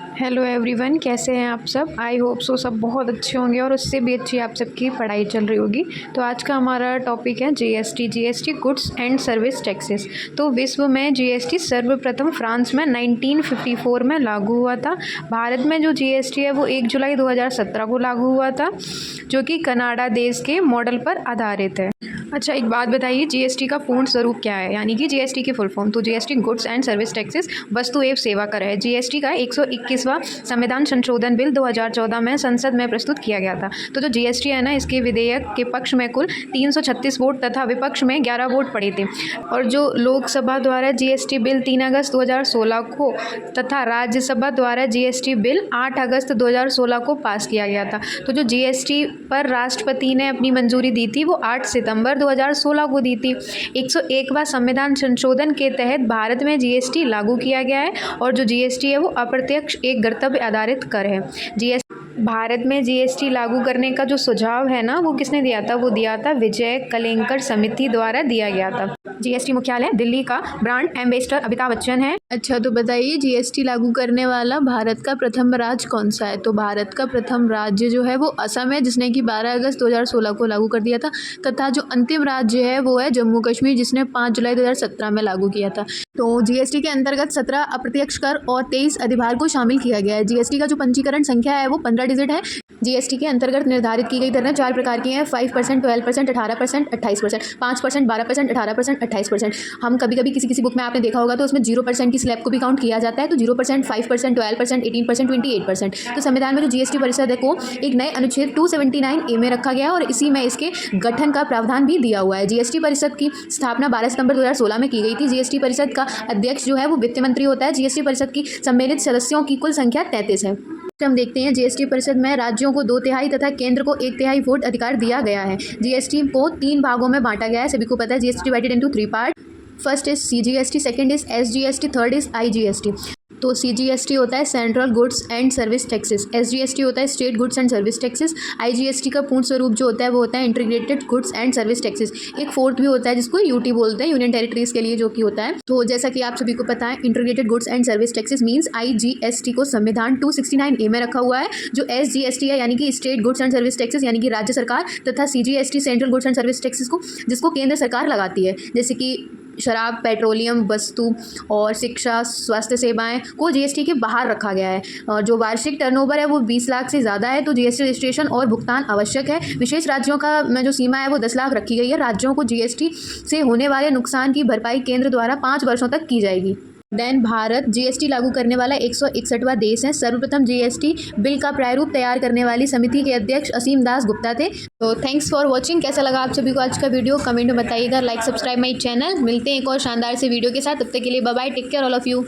Hello everyone, कैसे हैं आप सब। आई होप सो सब बहुत अच्छे होंगे और उससे भी अच्छी आप सबकी पढ़ाई चल रही होगी। तो आज का हमारा टॉपिक है GST goods and service taxes. तो विश्व में जीएसटी सर्वप्रथम फ्रांस में 1954 में लागू हुआ था। भारत में जो जीएसटी है वो 1 जुलाई 2017 को लागू हुआ था, जो कि कनाडा देश के मॉडल पर आधारित है। अच्छा, एक बात बताइए, जीएसटी का पूर्ण स्वरूप क्या है, यानी कि जीएसटी की फुल फॉर्म। तो GST goods and service taxes वस्तु एवं सेवा कर है। जीएसटी का 121वां संविधान संशोधन बिल 2014 में संसद में प्रस्तुत किया गया था। तो जो जीएसटी है ना, इसके विधेयक के पक्ष में कुल 336 वोट तथा विपक्ष में 11 वोट पड़े थे। और जो लोकसभा द्वारा जीएसटी बिल 3 अगस्त 2016 को तथा राज्यसभा द्वारा जीएसटी बिल 8 अगस्त 2016 को पास किया गया था। तो जो जीएसटी पर राष्ट्रपति ने अपनी मंजूरी दी थी वो 8 सितंबर 2016 को दी थी। 101वां संविधान संशोधन के तहत भारत में जीएसटी लागू किया गया है और जो जीएसटी है वो अप्रत्यक्ष एक कर्तव्य आधारित कर है। भारत में जीएसटी लागू करने का जो सुझाव है ना, वो किसने दिया था? वो दिया था विजय कलेंकर समिति द्वारा दिया गया था। जीएसटी मुख्यालय दिल्ली का। ब्रांड एम्बेसडर अमिताभ बच्चन है। अच्छा, तो बताइए जीएसटी लागू करने वाला भारत का प्रथम राज्य कौन सा है? तो भारत का प्रथम राज्य जो है वो असम है, जिसने कि 12 अगस्त 2016 को लागू कर दिया था। तथा जो अंतिम राज्य है वो है जम्मू कश्मीर, जिसने 5 जुलाई 2017 में लागू किया था। तो जीएसटी के अंतर्गत 17 अप्रत्यक्ष कर और 23 अधिभार को शामिल किया गया है। जीएसटी का जो पंजीकरण संख्या है वो 15 डिजिट है। जीएसटी के अंतर्गत निर्धारित की गई दरें 4 प्रकार की हैं: 5%, 12%, 18%, 28%, 5%, 12%, 18%, 28%। हम कभी कभी किसी बुक में आपने देखा होगा तो उसमें 0% की स्लैब को भी काउंट किया जाता है। तो 0%, 5%, 12%, 18%, 28%। तो संविधान में जो जीएसटी परिषद को एक नए अनुच्छेद 279A में रखा गया है और इसी में इसके गठन का प्रावधान भी दिया हुआ है। जीएसटी परिषद की स्थापना 12 सितंबर 2016 में की गई थी। जीएसटी परिषद का अध्यक्ष जो है वो वित्त मंत्री होता है। जीएसटी परिषद की सम्मिलित सदस्यों की कुल संख्या 33 है। हम देखते हैं जीएसटी परिषद में राज्यों को 2/3 तथा केंद्र को 1/3 वोट अधिकार दिया गया है। जीएसटी को 3 भागों में बांटा गया है, सभी को पता है। GST divided into 3 part. First is CGST, second is SGST, third is IGST. तो सीजीएसटी होता है central goods and service taxes, SGST होता है state goods and service taxes, IGST का पूर्ण स्वरूप जो होता है वो होता है integrated goods and service taxes. एक फोर्थ भी होता है जिसको यूटी बोलते हैं, यूनियन टेरिटरीज के लिए, जो कि होता है। तो जैसा कि आप सभी को पता है, integrated goods and service taxes means IGST को संविधान 269A में रखा हुआ है। जो एसजीएसटी है यानी कि state goods and service taxes यानी कि राज्य सरकार, तथा CGST central goods and service taxes को जिसको केंद्र सरकार लगाती है, जैसे कि शराब, पेट्रोलियम वस्तु और शिक्षा, स्वास्थ्य सेवाएं को जीएसटी के बाहर रखा गया है। और जो वार्षिक टर्नओवर है वो 20 लाख से ज़्यादा है तो जीएसटी रजिस्ट्रेशन और भुगतान आवश्यक है। विशेष राज्यों का में जो सीमा है वो 10 लाख रखी गई है। राज्यों को जीएसटी से होने वाले नुकसान की भरपाई केंद्र द्वारा 5 वर्षों तक की जाएगी। देन भारत जीएसटी लागू करने वाला 161वां देश है। सर्वप्रथम जीएसटी बिल का प्रारूप तैयार करने वाली समिति के अध्यक्ष असीम दास गुप्ता थे। तो थैंक्स फॉर वॉचिंग। कैसा लगा आप सभी को आज का वीडियो, कमेंट में बताइएगा। Like subscribe my channel. मिलते हैं एक और शानदार से वीडियो के साथ। तब तक के लिए bye bye, take care all of you.